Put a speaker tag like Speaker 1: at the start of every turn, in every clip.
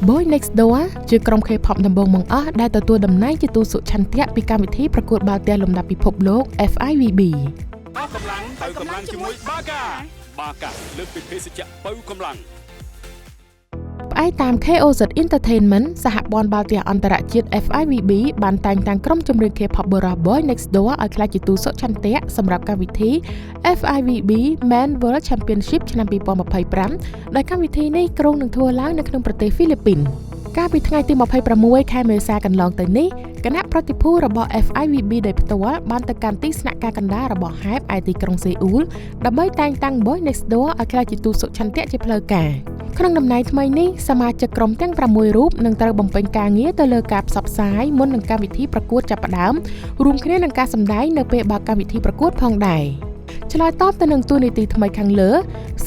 Speaker 1: Boy Next Door ជាក្រុម K-pop ដំបូងបង្អស់ដែលទទួលតំណែងជាទូសុឆន្ទៈពីកម្មវិធីប្រកួតបាល់ទះលំដាប់ពិភពលោក FIVB
Speaker 2: អស់កម្លាំងទៅកម្លាំងជាមួយបាកាលើកពីភេសជ្ជៈបើកម្លាំង
Speaker 1: ផ្អែកតាម KOZ Entertainment សហព័ន្ធបាល់ទះអន្តរជាតិ FIVB បានតែងតាំងក្រុមចម្រៀង K-pop បុរស Boy Next Door ឲ្យក្លាយជាទូសុឆន្ទៈសម្រាប់កម្មវិធី FIVB Men World Championship ឆ្នាំ2025ដែលកម្មវិធីនេះគ្រោងនឹងធ្វើឡើងនៅក្នុងប្រទេសហ្វីលីពីនកាលពីថ្ងៃទី26ខែមេសាកន្លងទៅនេះគណៈប្រតិភូរបស់ FIVB ដោយផ្ទាល់បានទៅកាន់ទីស្នាក់ការកណ្ដាលរបស់ HYBE ឯទីក្រុងសេអ៊ូលដើម្បីតែងតាំង Boy Next Door ឲ្យក្លាយជាទូសុឆន្ទៈជាផ្លូវការក្នុងតំណែងថ្មីនេះសមាជិកក្រុមទាំង6រូបនឹងត្រូវបំពេញការងារទៅលើការផ្សព្វផ្សាយមុននឹងកម្មវិធីប្រកួតចាប់ផ្ដើមរួមគ្នានឹងការសម្ដែងនៅពេលបើកកម្មវិធីប្រកួតផងដែរឆ្លើយតបទៅនឹងតួនាទីថ្មីខាងលើ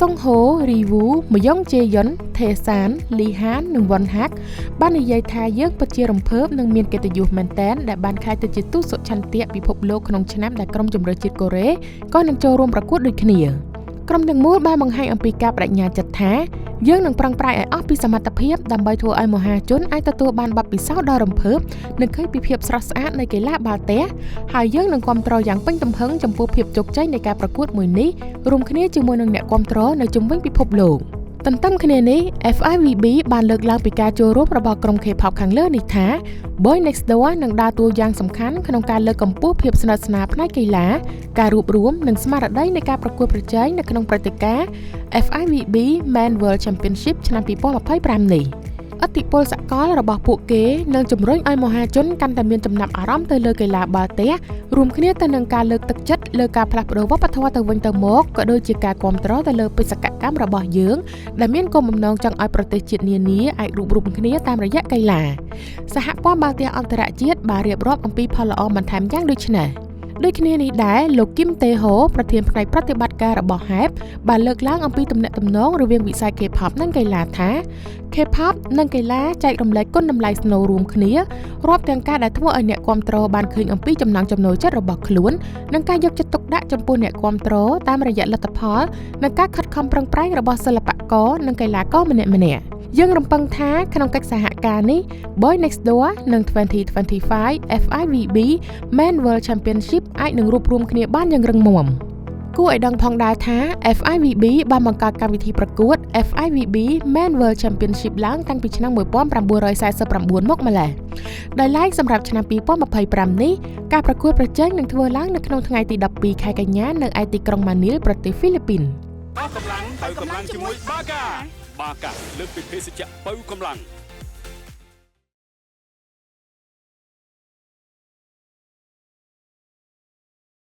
Speaker 1: សុងហូ រីវូ មយ៉ុងជេយុន ថេសាន លីហាន និងវ៉ុនហាក់បាននិយាយថាយើងពិតជារំភើបនិងមានកិត្តិយសមែនទែនដែលបានក្លាយទៅជាទូសុឆន្ទៈពិភពលោកក្នុងឆ្នាំដែលក្រុមជម្រើសជាតិកូរ៉េក៏នឹងចូលរួមប្រកួតដូចគ្នាក្រុមទាំងមូលបានបង្ហាញអំពីការបដិញ្ញាចិត្តថាយើងនឹងប្រឹងប្រែងឲ្យអស់ពីសមត្ថភាពដើម្បីធ្វើឲ្យមហាជនអាចទទួលបានបទពិសោធន៍ដ៏រំភើបនិងឃើញពីភាពស្រស់ស្អាតនៃកីឡាបាល់ទះហើយយើងនឹងគាំទ្រយ៉ាងពេញទំហឹងចំពោះភាពជោគជ័យនៃការប្រកួតមួយនេះរួមគ្នាជាមួយនឹងអ្នកគាំទ្រនៅជុំវិញពិភពលោកទន្ទឹមគ្នានេះ FIVB បានលើកឡើងពីការចូលរួមរបស់ក្រុម K-pop ខាងលើនេះថា Boy Next Door នឹងដើរតួយ៉ាងសំខាន់ក្នុងការលើកកម្ពស់ភាពស្និទ្ធស្នាលផ្នែកកីឡាការរួបរวมនិងស្មារតីនៃការប្រកួតប្រជែងនៅក្នុងព្រឹត្តិការណ៍ FIVB Men World Championship ឆ្នាំ2025នេះឥទ្ធិពលសកលរបស់ពួកគេនឹងជំរុញឲ្យមហាជនកាន់តែមានចំណាប់អារម្មណ៍ទៅលើកីឡាបាល់ទះរួមគ្នាទៅនឹងការលើកទឹកចិត្តលើការផ្លាស់ប្ដូរវប្បធម៌ទៅវិញទៅមកក៏ដូចជាការគាំទ្រទៅលើបេសកកម្មរបស់យើងដែលមានគោលបំណងចង់ឲ្យប្រទេសជាតិនានាអាចរួបរวมគ្នាតាមរយៈកីឡាសហព័ន្ធបាល់ទះអន្តរជាតិបានរៀបរាប់អំពីផលល្អបន្ថែមយ៉ាងដូចនេះដូចគ្នានេះដែរលោកគឹមតេហូប្រធានផ្នែកប្រតិបត្តិការរបស់ HYBE បានលើកឡើងអំពីទំនាក់ទំនងរវាងវិស័យ K-pop និងកីឡាថា K-pop និងកីឡាចែករំលែកគុណតម្លៃស្នូលរួមគ្នារាប់ទាំងការដែលធ្វើឲ្យអ្នកគាំទ្របានឃើញអំពីចំណង់ចំណូលចិត្តរបស់ខ្លួននិងការយកចិត្តទុកដាក់ចំពោះអ្នកគាំទ្រតាមរយៈលទ្ធផលនិងការខិតខំប្រឹងប្រែងរបស់សិល្បករនិងកីឡាករម្នាក់ៗយើងរំពឹងថាក្នុងកិច្ចសហការនេះ Boy Next Door និង2025 FIVB Men World Championship អាចនឹងរួបរวมគ្នាបានយ៉ាងរឹងមាំគួរឲ្យដឹងផងដែរថា FIVB បានបង្កើតកម្មវិធីប្រកួត FIVB Men World Championship ឡើងតាំងពីឆ្នាំ1949មកម្ល៉េះដោយឡែកសម្រាប់ឆ្នាំ2025នេះការប្រកួតប្រជែងនឹងធ្វើឡើងនៅក្នុងថ្ងៃទី12ខែកញ្ញានៅឯទីក្រុងម៉ានីលប្រទេសហ្វីលីពីន
Speaker 2: អស់កម្លាំងទៅកម្លាំងជាមួយបាកាលើកពីភេសជ្ជៈបើកម្លាំង